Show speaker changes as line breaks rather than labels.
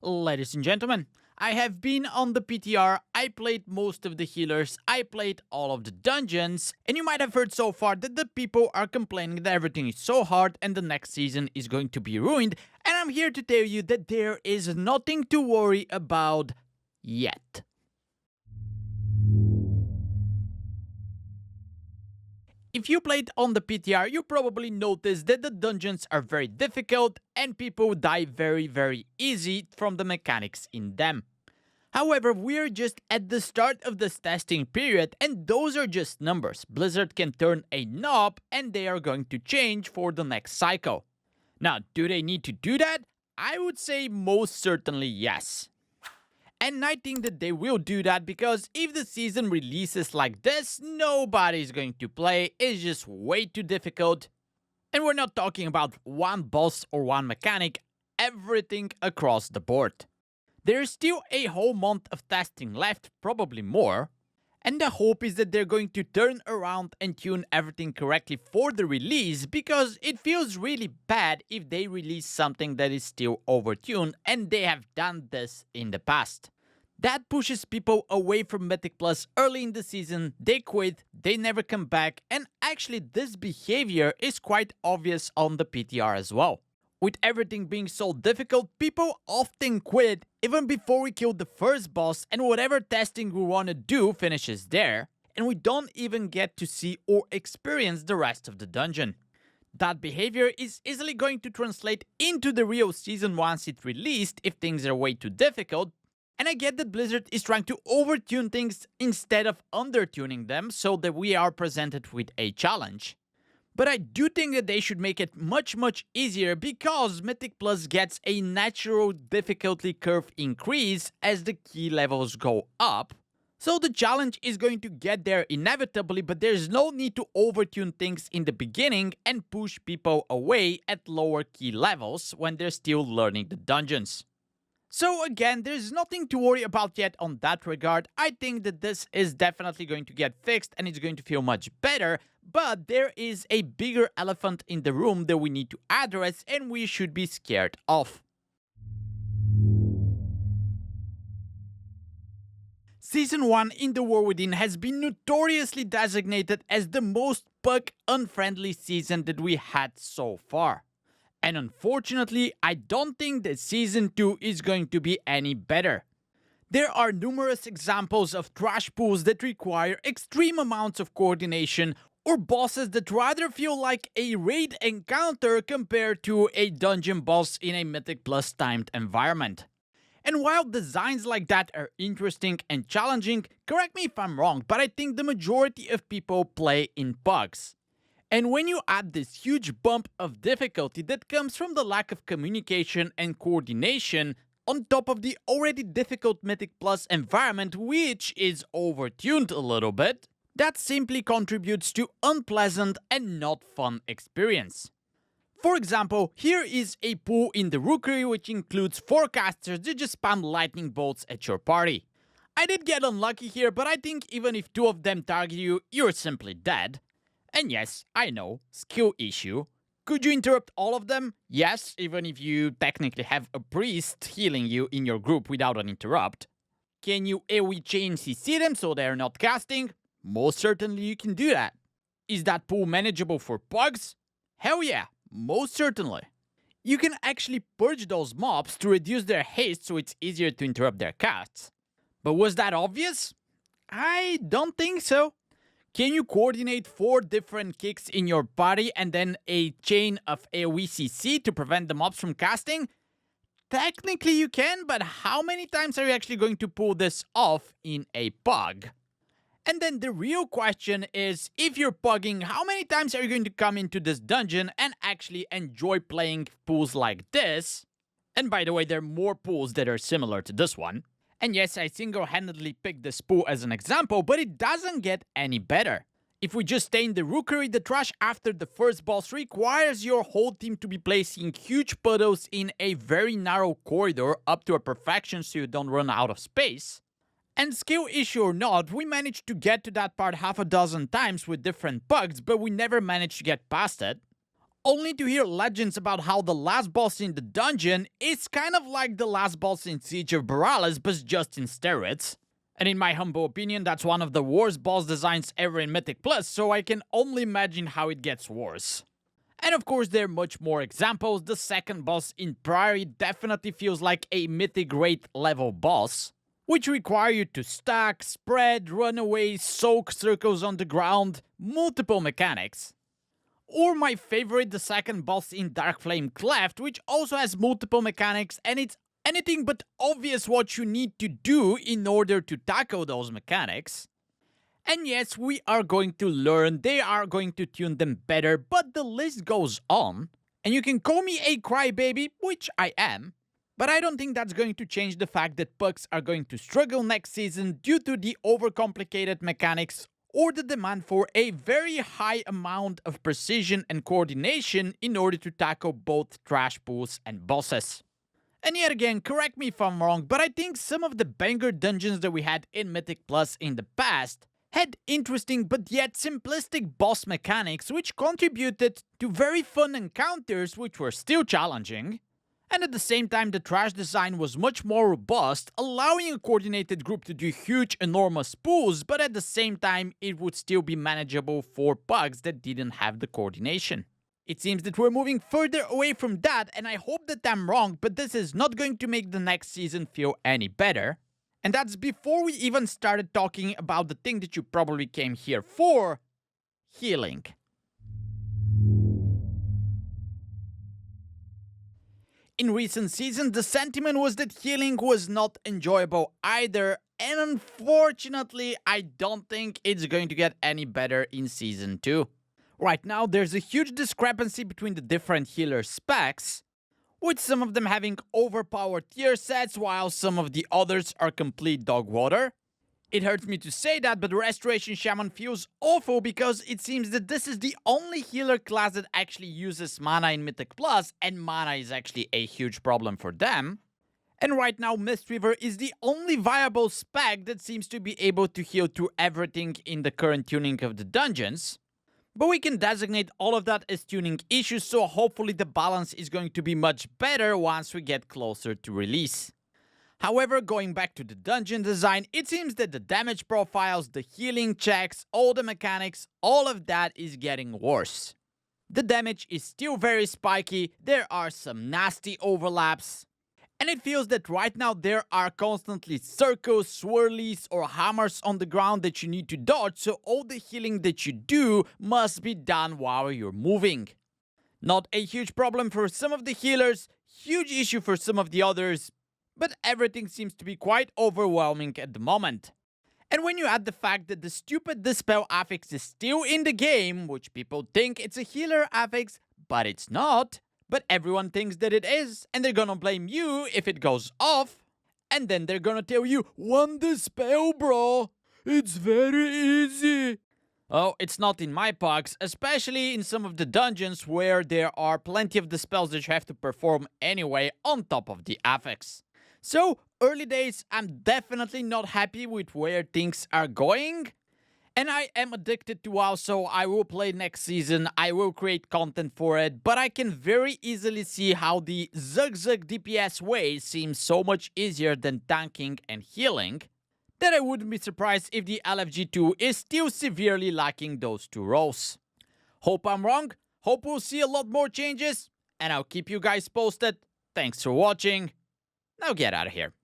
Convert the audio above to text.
Ladies and gentlemen, I have been on the PTR, I played most of the healers, I played all of the dungeons, and you might have heard so far that the people are complaining that everything is so hard and the next season is going to be ruined, and I'm here to tell you that there is nothing to worry about yet. If you played on the PTR, you probably noticed that the dungeons are very difficult and people die very easy from the mechanics in them. However, we're just at the start of this testing period and those are just numbers. Blizzard can turn a knob and they are going to change for the next cycle. Now, do they need to do that? I would say most certainly yes. And I think that they will do that because if the season releases like this, nobody's going to play, it's just way too difficult. And we're not talking about one boss or one mechanic, everything across the board. There's still a whole month of testing left, probably more. And the hope is that they're going to turn around and tune everything correctly for the release, because it feels really bad if they release something that is still overtuned, and they have done this in the past. That pushes people away from Mythic Plus early in the season, they quit, they never come back, and actually this behavior is quite obvious on the PTR as well. With everything being so difficult, people often quit even before we kill the first boss and whatever testing we want to do finishes there, and we don't even get to see or experience the rest of the dungeon. That behavior is easily going to translate into the real season once it's released if things are way too difficult, and I get that Blizzard is trying to overtune things instead of undertuning them so that we are presented with a challenge. But I do think that they should make it much easier because Mythic Plus gets a natural difficulty curve increase as the key levels go up. So the challenge is going to get there inevitably, but there's no need to overtune things in the beginning and push people away at lower key levels when they're still learning the dungeons. So again, there's nothing to worry about yet on that regard. I think that this is definitely going to get fixed and it's going to feel much better, but there is a bigger elephant in the room that we need to address and we should be scared of. Season 1 in the War Within has been notoriously designated as the most bug-unfriendly season that we had so far. And unfortunately, I don't think that Season 2 is going to be any better. There are numerous examples of trash pools that require extreme amounts of coordination, or bosses that rather feel like a raid encounter compared to a dungeon boss in a Mythic Plus timed environment. And while designs like that are interesting and challenging, correct me if I'm wrong, but I think the majority of people play in bugs. And when you add this huge bump of difficulty that comes from the lack of communication and coordination on top of the already difficult Mythic Plus environment, which is overtuned a little bit, that simply contributes to unpleasant and not fun experience. For example, here is a pool in the Rookery which includes 4 casters that just spam lightning bolts at your party. I did get unlucky here, but I think even if 2 of them target you, you're simply dead. And yes, I know, skill issue. Could you interrupt all of them? Yes, even if you technically have a priest healing you in your group without an interrupt. Can you AoE chain CC them so they're not casting? Most certainly you can do that. Is that pool manageable for bugs? Hell yeah, most certainly. You can actually purge those mobs to reduce their haste so it's easier to interrupt their casts. But was that obvious? I don't think so. Can you coordinate 4 different kicks in your party and then a chain of AoE CC to prevent the mobs from casting? Technically you can, but how many times are you actually going to pull this off in a pug? And then the real question is, if you're pugging, how many times are you going to come into this dungeon and actually enjoy playing pools like this? And by the way, there are more pools that are similar to this one. And yes, I single-handedly picked this pool as an example, but it doesn't get any better. If we just stay in the Rookery, the trash after the first boss requires your whole team to be placing huge puddles in a very narrow corridor up to a perfection so you don't run out of space. And skill issue or not, we managed to get to that part half a dozen times with different bugs, but we never managed to get past it. only to hear legends about how the last boss in the dungeon is kind of like the last boss in Siege of Borealis, but just in steroids. And in my humble opinion, that's one of the worst boss designs ever in Mythic Plus, so I can only imagine how it gets worse. And of course, there are much more examples. The second boss in Priory definitely feels like a Mythic Rate level boss, which require you to stack, spread, run away, soak circles on the ground, multiple mechanics. Or my favorite, the second boss in Darkflame Cleft, which also has multiple mechanics, and it's anything but obvious what you need to do in order to tackle those mechanics. And yes, we are going to learn, they are going to tune them better, but the list goes on. And you can call me a crybaby, which I am, but I don't think that's going to change the fact that pucks are going to struggle next season due to the overcomplicated mechanics or the demand for a very high amount of precision and coordination in order to tackle both trash pools and bosses. And yet again, correct me if I'm wrong, but I think some of the banger dungeons that we had in Mythic Plus in the past had interesting but yet simplistic boss mechanics which contributed to very fun encounters which were still challenging. And at the same time, the trash design was much more robust, allowing a coordinated group to do huge, enormous pools, but at the same time, it would still be manageable for bugs that didn't have the coordination. It seems that we're moving further away from that, and I hope that I'm wrong, but this is not going to make the next season feel any better. And that's before we even started talking about the thing that you probably came here for, healing. In recent seasons, the sentiment was that healing was not enjoyable either, and unfortunately, I don't think it's going to get any better in Season 2. Right now, there's a huge discrepancy between the different healer specs, with some of them having overpowered tier sets while some of the others are complete dog water. It hurts me to say that, but Restoration Shaman feels awful because it seems that this is the only healer class that actually uses mana in Mythic Plus, and mana is actually a huge problem for them. And right now, Mistweaver is the only viable spec that seems to be able to heal through everything in the current tuning of the dungeons. But we can designate all of that as tuning issues, so hopefully the balance is going to be much better once we get closer to release. However, going back to the dungeon design, it seems that the damage profiles, the healing checks, all the mechanics, all of that is getting worse. The damage is still very spiky, there are some nasty overlaps, and it feels that right now there are constantly circles, swirlies, or hammers on the ground that you need to dodge, so all the healing that you do must be done while you're moving. Not a huge problem for some of the healers, huge issue for some of the others, but everything seems to be quite overwhelming at the moment. And when you add the fact that the stupid Dispel affix is still in the game, which people think it's a healer affix, but it's not, but everyone thinks that it is, and they're gonna blame you if it goes off, and then they're gonna tell you, "One Dispel, bro! It's very easy!" Oh, it's not in my pucks, especially in some of the dungeons where there are plenty of the spells that you have to perform anyway on top of the affix. So, early days, I'm definitely not happy with where things are going. And I am addicted to WoW, so I will play next season, I will create content for it, but I can very easily see how the Zug DPS way seems so much easier than tanking and healing, that I wouldn't be surprised if the LFG2 is still severely lacking those two roles. Hope I'm wrong, hope we'll see a lot more changes, and I'll keep you guys posted. Thanks for watching. Now get out of here.